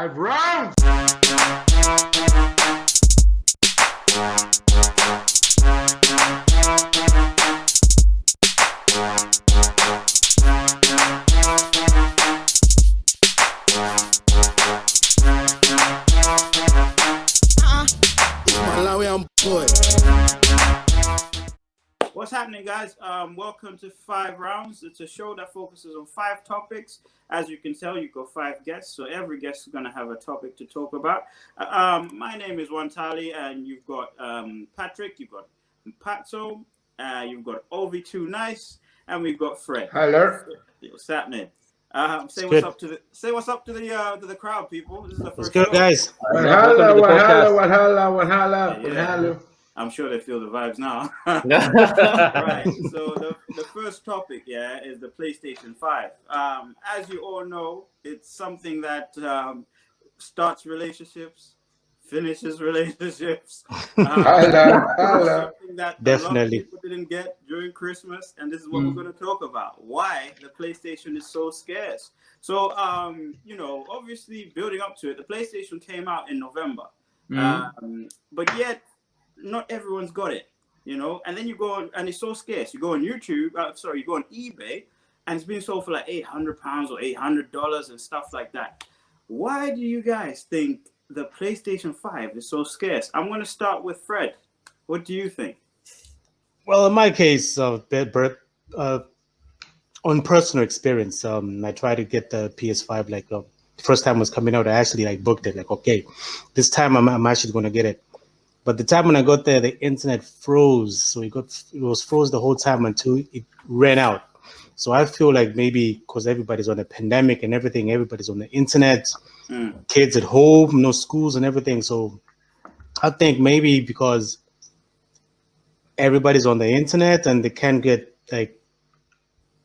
5 rounds. What's happening, guys? Welcome to 5 Rounds. It's a show that focuses on 5 topics. As you can tell, you've got 5 guests, so every guest is going to have a topic to talk about. My name is Wantali, and you've got Patrick, you've got Patso, you've got OV2 Nice, and we've got Fred. Hello. What's happening? Say what's up to the crowd, people. This is the first good, show. guys. Hello. I'm sure they feel the vibes now. Right. So the first topic, is the PlayStation 5. As you all know, it's something that starts relationships, finishes relationships. Something that Definitely. a lot of people didn't get during Christmas, and this is what we're going to talk about. Why the PlayStation is so scarce. So, obviously building up to it, the PlayStation came out in November. But yet, not everyone's got it, and then you go on, and it's so scarce. You go on YouTube, you go on eBay, and it's being sold for like £800 or $800 and stuff like that. Why do you guys think the PlayStation 5 is so scarce? I'm going to start with Fred. What do you think? Well, in my case, on personal experience, I tried to get the PS5 first time it was coming out. I actually booked it. Okay, this time I'm actually going to get it. But the time when I got there, the internet froze. So it was froze the whole time until it ran out. So I feel like maybe because everybody's on the pandemic and everything, everybody's on the internet, kids at home, no schools and everything. So I think maybe because everybody's on the internet and they can't get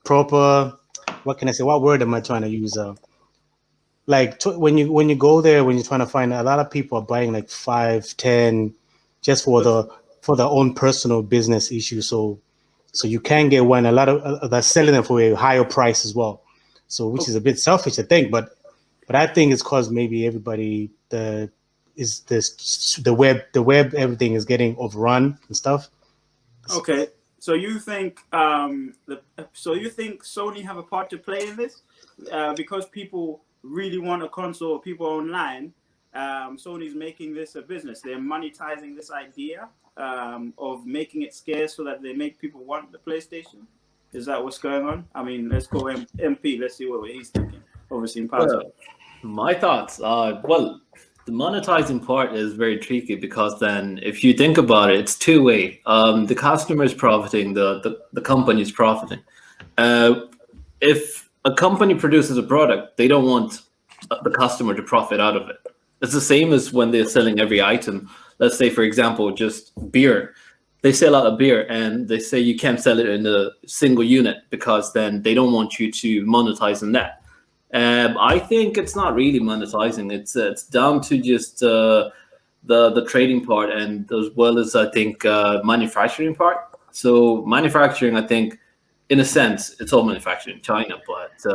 proper, what can I say? What word am I trying to use? When you go there, when you're trying to find, a lot of people are buying 5, 10, just for their own personal business issue. So you can get one. A lot of they're selling them for a higher price as well. So which is a bit selfish, I think. But I think it's because maybe everybody the web everything is getting overrun and stuff. Okay, so you think Sony have a part to play in this because people really want a console, people online. Sony's making this a business. They're monetizing this idea of making it scarce so that they make people want the PlayStation. Is that what's going on? I mean, let's go MP. Let's see what he's thinking. Obviously, in Well, my thoughts. The monetizing part is very tricky because then, if you think about it, it's two-way. The customer is profiting. The company is profiting. If a company produces a product, they don't want the customer to profit out of it. It's the same as when they're selling every item. Let's say, for example, just beer. They sell out a beer and they say you can't sell it in a single unit because then they don't want you to monetize in that. I think it's not really monetizing. It's down to just the trading part and as well as I think manufacturing part. So manufacturing, I think, in a sense, it's all manufactured in China, but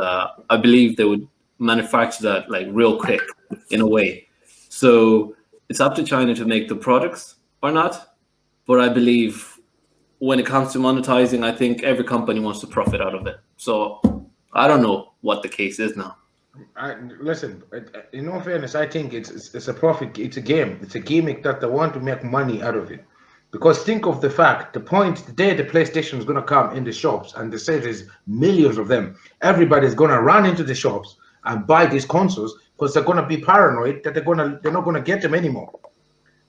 I believe they would manufacture that real quick in a way. So it's up to China to make the products or not. But I believe when it comes to monetizing, I think every company wants to profit out of it. So I don't know what the case is now. Listen, in all fairness, I think it's a profit. It's a game. It's a gimmick that they want to make money out of it. Because think of the fact, the day the PlayStation is going to come in the shops and they say there's millions of them, everybody's going to run into the shops and buy these consoles because they're going to be paranoid that they're not going to get them anymore.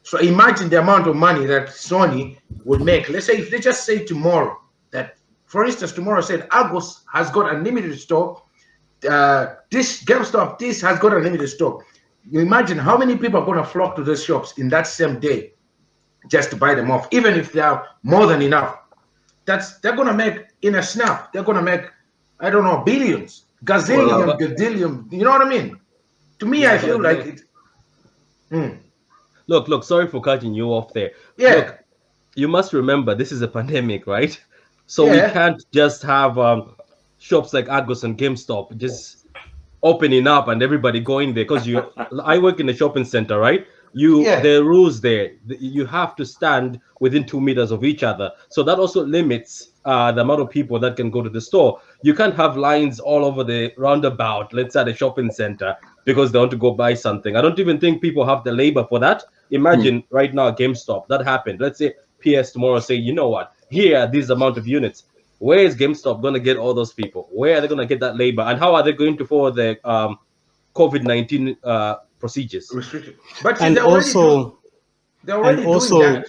So imagine the amount of money that Sony would make. Let's say if they just say tomorrow that, for instance, tomorrow said Argos has got unlimited stock, this GameStop, this has got unlimited stock. You imagine how many people are going to flock to those shops in that same day just to buy them off, even if they are more than enough. They're going to make in a snap. They're going to make, I don't know, billions, gazillion, you know what I mean? To me, I feel like it. Look, sorry for cutting you off there. Yeah. Look, you must remember this is a pandemic, right? So we can't just have shops like Argos and GameStop just opening up and everybody going there, because I work in a shopping center, right? The rules there, you have to stand within 2 meters of each other, so that also limits the amount of people that can go to the store. You can't have lines all over the roundabout, let's say at a shopping center, because they want to go buy something. I don't even think people have the labor for that. Imagine right now GameStop, that happened. Let's say PS tomorrow say, you know what, here are these amount of units. Where is GameStop going to get all those people? Where are they going to get that labor? And how are they going to follow the COVID-19 procedures? Restricted. But And also, they're already and also, doing that.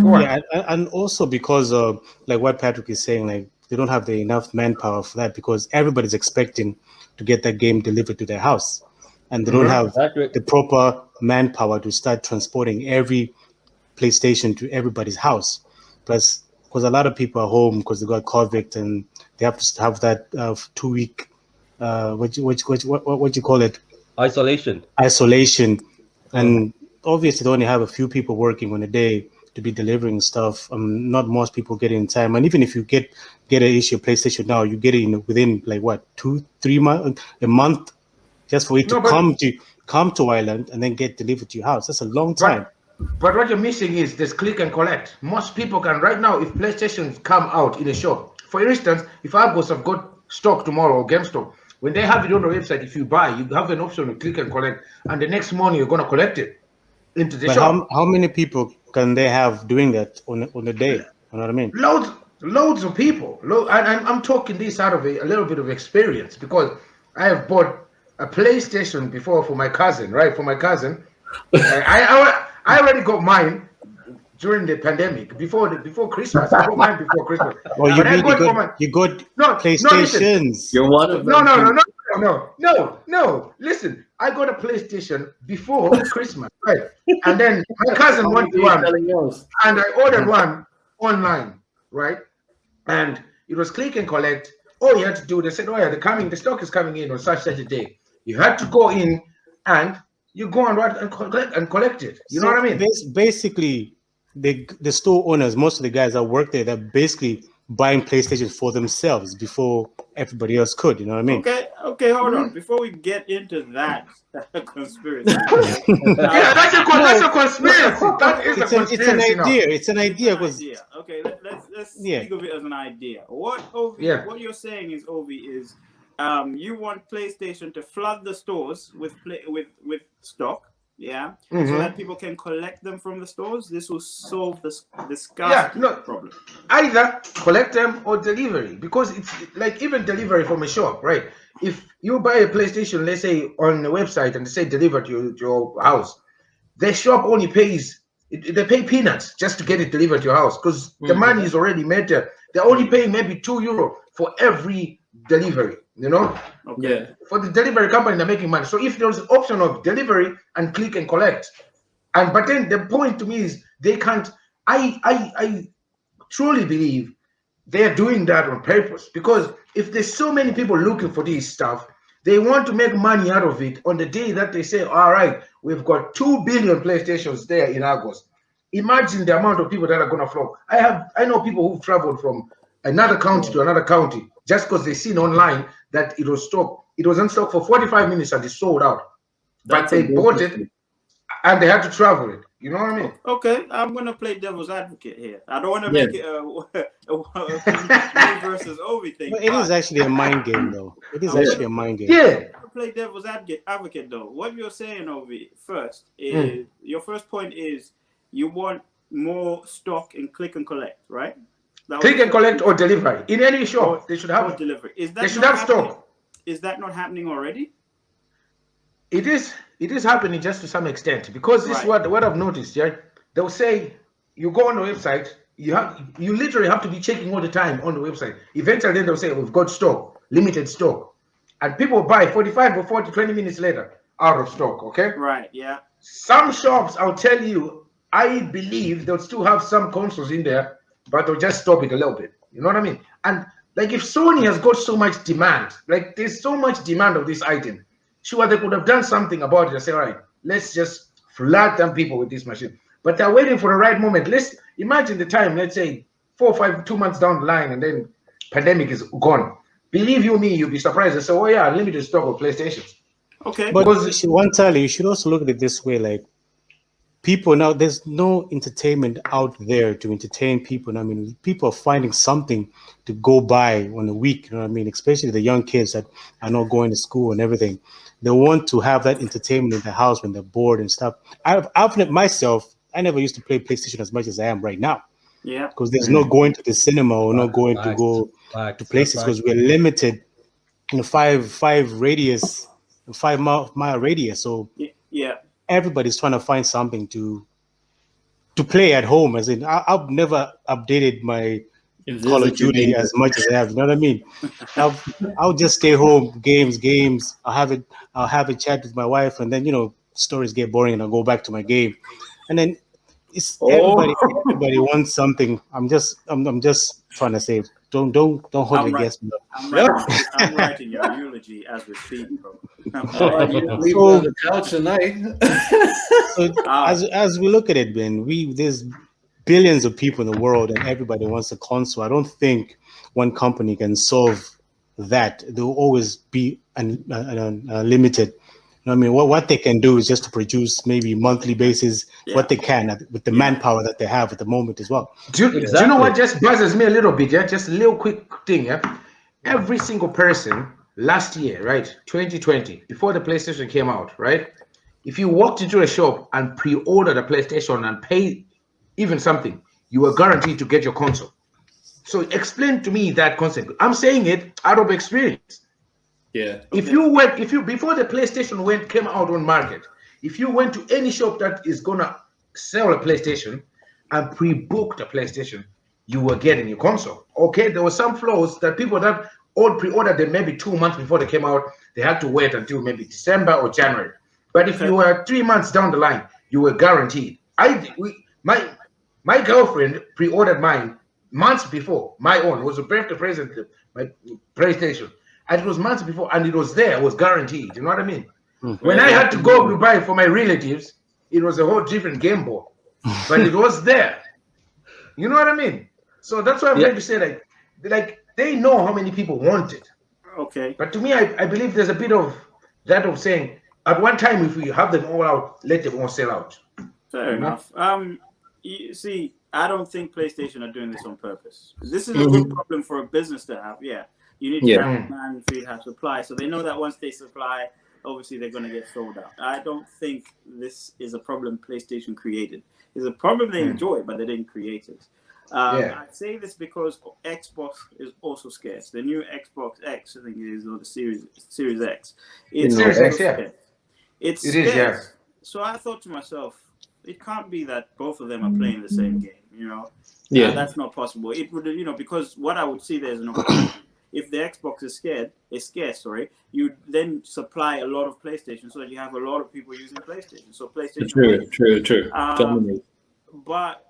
Go on. yeah, and also because like what Patrick is saying, like they don't have the enough manpower for that, because everybody's expecting to get that game delivered to their house, and they don't have the proper manpower to start transporting every PlayStation to everybody's house. Plus, because a lot of people are home because they got COVID and they have to have that 2 week what you call it, Isolation. And obviously they only have a few people working on a day to be delivering stuff. Not most people get it in time, and even if you get an issue of PlayStation now, you get it within like what 2-3 months, a month, just for it to come to Ireland and then get delivered to your house. That's a long time. But what you're missing is this click and collect. Most people can right now, if PlayStations come out in a shop, for instance, if Argos have got stock tomorrow or GameStop, when they have it on the website, if you buy, you have an option to click and collect, and the next morning you're going to collect it into the shop. How many people can they have doing that on a day? You know what I mean? Loads of people. And I'm talking this out of a little bit of experience, because I have bought a PlayStation before for my cousin, right? For my cousin. I already got mine during the pandemic, before Christmas. I got mine before Christmas. Oh, you got PlayStations. You're one of them. No. Listen, I got a PlayStation before Christmas, right? And then my cousin wanted one, and I ordered one online, right? And it was click and collect. All you had to do, they said, oh yeah, the stock is coming in on such a day. You had to go in and you go and collect it. You know what I mean? Basically, the store owners, most of the guys that work there, they're basically buying PlayStations for themselves before everybody else could. You know what I mean? Okay, hold on. Before we get into that conspiracy, that's a conspiracy. That is a conspiracy. It's an idea. It's an idea. Okay, let's think of it as an idea. What you're saying is, Ovi, is you want PlayStation to flood the stores with stock, so that people can collect them from the stores. This will solve the scarcity problem. Either collect them or delivery, because it's like even delivery from a shop, right? If you buy a PlayStation, let's say on the website, and they say delivered to your house, the shop only pays. They pay peanuts just to get it delivered to your house, because the money is already made there. They're only paying maybe €2 for every delivery. You know, for the delivery company, they're making money. So if there's an option of delivery and click and collect, but then the point to me is they can't. I truly believe they're doing that on purpose, because if there's so many people looking for this stuff, they want to make money out of it on the day that they say, all right, we've got 2 billion PlayStations there in August. Imagine the amount of people that are going to flock. I know people who've traveled from another county to another county just because they've seen online that it was in stock for 45 minutes and it's sold out. But they bought it and they had to travel it. You know what I mean? Okay, I'm going to play devil's advocate here. I don't want to make it a versus Ovi thing. Well, it is actually a mind game, though. It is actually a mind game. Yeah. Play devil's advocate, though. What you're saying, Ovi, first is your first point is you want more stock and click and collect, right? Click and collect or delivery in any shop. They should have delivery. They should have stock. Is that not happening already? It is happening just to some extent, because this is what I've noticed. Yeah, they'll say you go on the website, you literally have to be checking all the time on the website. Eventually, then they'll say we've got stock, limited stock, and people buy 45 or 40, 20 minutes later out of stock. Okay. Right. Yeah. Some shops, I'll tell you, I believe they'll still have some consoles in there, but they'll just stop it a little bit. You know what I mean? And like if Sony has got so much demand, like there's so much demand of this item, sure, they could have done something about it and say, all right, let's just flood them people with this machine. But they're waiting for the right moment. Let's imagine the time, let's say 2 months down the line, and then pandemic is gone. believe you me, you'll be surprised. I say, oh yeah, unlimited stock of PlayStations. Okay. But Because you should also look at it this way, like people now, there's no entertainment out there to entertain people. I mean, people are finding something to go by on a week, you know what I mean? Especially the young kids that are not going to school and everything. They want to have that entertainment in the house when they're bored and stuff. I've myself, I never used to play PlayStation as much as I am right now. Yeah. Because there's no going to the cinema or not going to go to places because we're limited in a 5 radius, 5 mile radius. So Yeah. everybody's trying to find something to play at home. As in, I've never updated my Call of Duty as much as I have. You know what I mean? I'll just stay home, games. I'll have a chat with my wife, and then stories get boring, and I'll go back to my game. And then it's everybody wants something. I'm just trying to say, don't hold it against me. I'm writing your eulogy as we speak, bro. Leave on the couch tonight. So as we look at it, Ben, there's billions of people in the world, and everybody wants a console. I don't think one company can solve that. There will always be limited. You know what I mean, what they can do is just to produce maybe monthly basis what they can with the manpower that they have at the moment as well. Do you know what just buzzes me a little bit? Yeah, just a little quick thing. Yeah, every single person last year, right, 2020, before the PlayStation came out, right, if you walked into a shop and pre-ordered a PlayStation and paid even something, you were guaranteed to get your console. So explain to me that concept. I'm saying it out of experience. Yeah. If you before the PlayStation came out on market, if you went to any shop that is gonna sell a PlayStation and pre-booked a PlayStation, you were getting your console. Okay, there were some flaws that people that all pre-ordered them maybe 2 months before they came out, they had to wait until maybe December or January. But if you were 3 months down the line, you were guaranteed. My girlfriend pre-ordered mine months before. My own, it was a birthday present, my PlayStation. And it was months before, and it was there, it was guaranteed. You know what I mean? When I had to go to buy it for my relatives, it was a whole different game board. But it was there. You know what I mean? So that's why I'm trying to say, like they know how many people want it. Okay. But to me, I believe there's a bit of that of saying, at one time, if we have them all out, let them all sell out. Fair enough. You see, I don't think PlayStation are doing this on purpose. This is a good problem for a business to have. Yeah. You need to have demand for you to have supply. So they know that once they supply, obviously they're going to get sold out. I don't think this is a problem PlayStation created. It's a problem they enjoy, but they didn't create it. I say this because Xbox is also scarce. The new Xbox X, I think it is, or the Series X. It's Series X, It's it scarce. is, yeah. So I thought to myself, it can't be that both of them are playing the same game, you know? Yeah. That's not possible. It would, because what I would see there is an opportunity. If the Xbox is scarce, you then supply a lot of PlayStation so that you have a lot of people using PlayStation. So PlayStation. True. But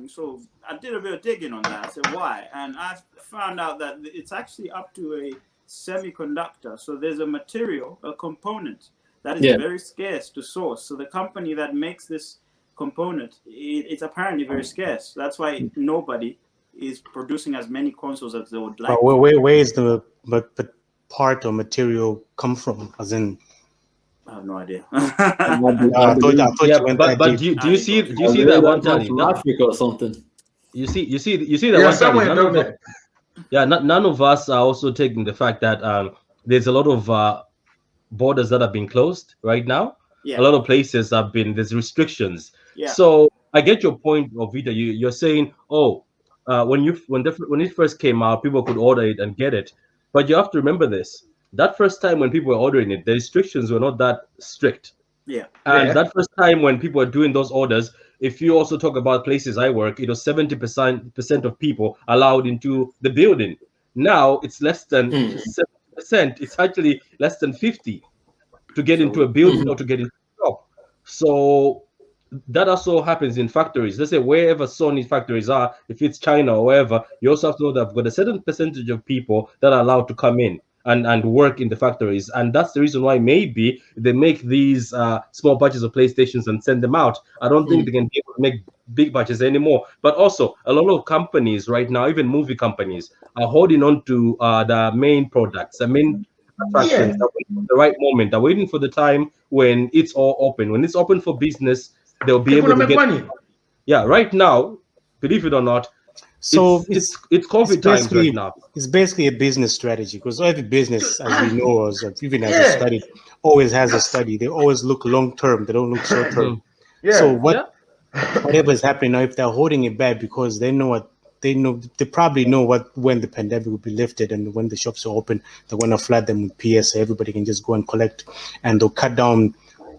so I did a bit of digging on that. I said why, and I found out that it's actually up to a semiconductor. So there's a material, a component that is very scarce to source. So the company that makes this component, it's apparently very scarce. That's why nobody is producing as many consoles as they would like. Where is the part or material come from? As in, I have no idea. I thought you went that but deep. do you see that one tally? From Africa or something. You see that one tally. Somewhere down there. None of us are also taking the fact that there's a lot of borders that have been closed right now. Yeah. A lot of places there's restrictions. Yeah. So I get your point, Ovita. You're saying, when it first came out, people could order it and get it, but you have to remember this. That first time when people were ordering it, the restrictions were not that strict. Yeah. And that first time when people were doing those orders, if you also talk about places I work, it was 70% of people allowed into the building. Now it's less than 70%. It's actually less than 50 to get into a building or to get into a shop. So that also happens in factories. Let's say wherever Sony factories are, if it's China or wherever, you also have to know that I've got a certain percentage of people that are allowed to come in. and work in the factories. And that's the reason why maybe they make these small batches of PlayStations and send them out. I don't think they can be able to make big batches anymore. But also, a lot of companies right now, even movie companies, are holding on to the main products, the main attractions. They're waiting for the right moment. They're waiting for the time when it's all open. When it's open for business, they'll be able to make get money. Yeah, right now, believe it or not, so it's COVID times right now. It's basically a business strategy, because every business, as we know, as even as a study, always has a study. They always look long term. They don't look short term. So whatever is happening now, if they're holding it back because they probably know when the pandemic will be lifted and when the shops are open, they're going to flood them with PS so everybody can just go and collect, and they'll cut down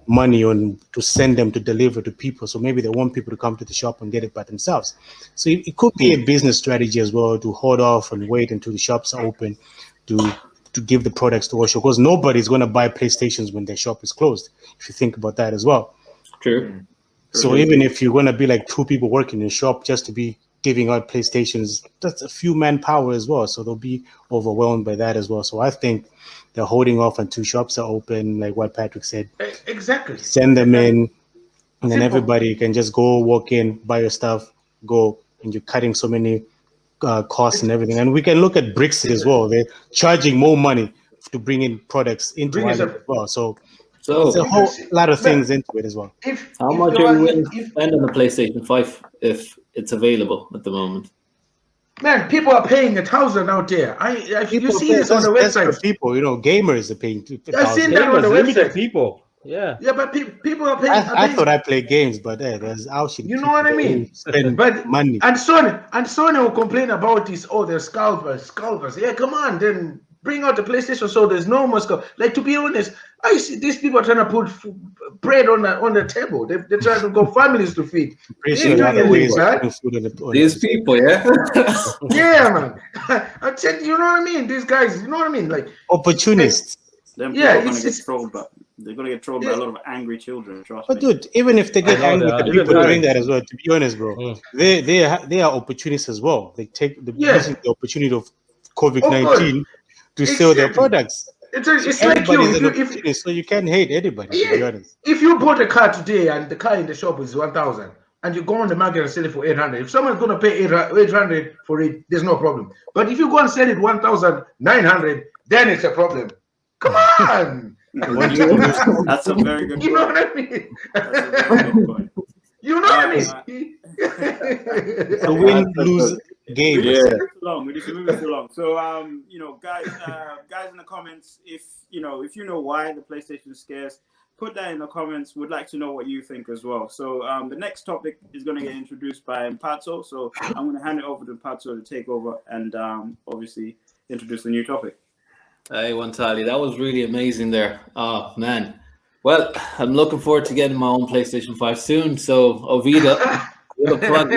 money to send them to deliver to people. So maybe they want people to come to the shop and get it by themselves. So it could be a business strategy as well, to hold off and wait until the shops are open to give the products to Osho, because nobody's going to buy PlayStations when their shop is closed, if you think about that as well. True. So even if you're going to be like 2 people working in a shop just to be giving out PlayStations, that's a few manpower as well. So they'll be overwhelmed by that as well. So I think they're holding off until shops are open, like what Patrick said. Exactly. Send them in, and then everybody can just go, walk in, buy your stuff, go, and you're cutting so many costs and everything. And we can look at Brexit as well. They're charging more money to bring in products into Ireland as well. So there's a whole lot of things into it as well. How much are you willing to spend on the PlayStation 5 if it's available at the moment? Man, people are paying 1,000 out there. You see this on the website. People, gamers are paying 2,000. I've seen that on the website. People, yeah, but people are paying. I thought I played games, but there's actually. You know what I mean? Spend but money. And Sony will complain about this. Oh, they're scalpers. Yeah, come on, then bring out the PlayStation so there's no more scalp. Like, to be honest, I see these people are trying to put bread on the table. They're trying to go families to feed. These people, yeah. Yeah, man. I said, you know what I mean? These guys, you know what I mean? Like opportunists. Them people are going to get trolled, but they're going to get trolled by a lot of angry children. Trust me. But dude, even if they get angry with the people doing that as well, to be honest, bro, they are opportunists as well. They take using the opportunity of COVID-19 to sell their products. It's like you, so you can't hate anybody. To be honest. If you bought a car today and the car in the shop is 1,000, and you go on the market and sell it for 800, if someone's going to pay 800 for it, there's no problem. But if you go and sell it 1,900, then it's a problem. Come on. That's a very good point. You know what I mean? That's a very good point. You know what I mean? The win-lose game. We need to move it along. So, guys in the comments, if you know why the PlayStation is scarce, put that in the comments. We'd like to know what you think as well. So, the next topic is going to get introduced by Mpatso. So, I'm going to hand it over to Mpatso to take over and obviously introduce the new topic. Hey, Wantali, that was really amazing there. Oh, man. Well, I'm looking forward to getting my own PlayStation 5 soon. So, Ovida, you're the plug.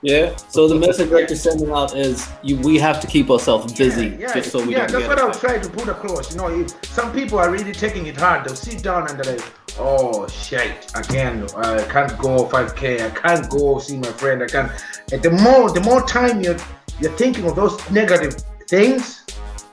Yeah, So the message that you're sending out is we have to keep ourselves busy just so we don't that's what I was trying to put across. Some people are really taking it hard. They'll sit down and they're like, oh shit, I can't go 5K, I can't go see my friend, I can't. And the more time you're thinking of those negative things,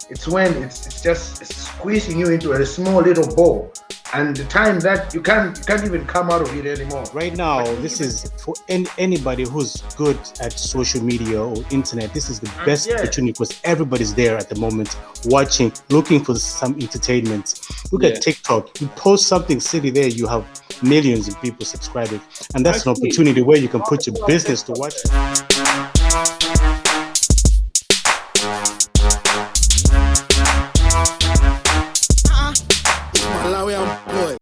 it's when it's just squeezing you into a small little ball. And the time that you can't even come out of it anymore. Right now, this is for anybody who's good at social media or internet. This is the best opportunity because everybody's there at the moment, watching, looking for some entertainment. Look at TikTok. You post something silly there, you have millions of people subscribing, and that's an opportunity where you can put your business to watch.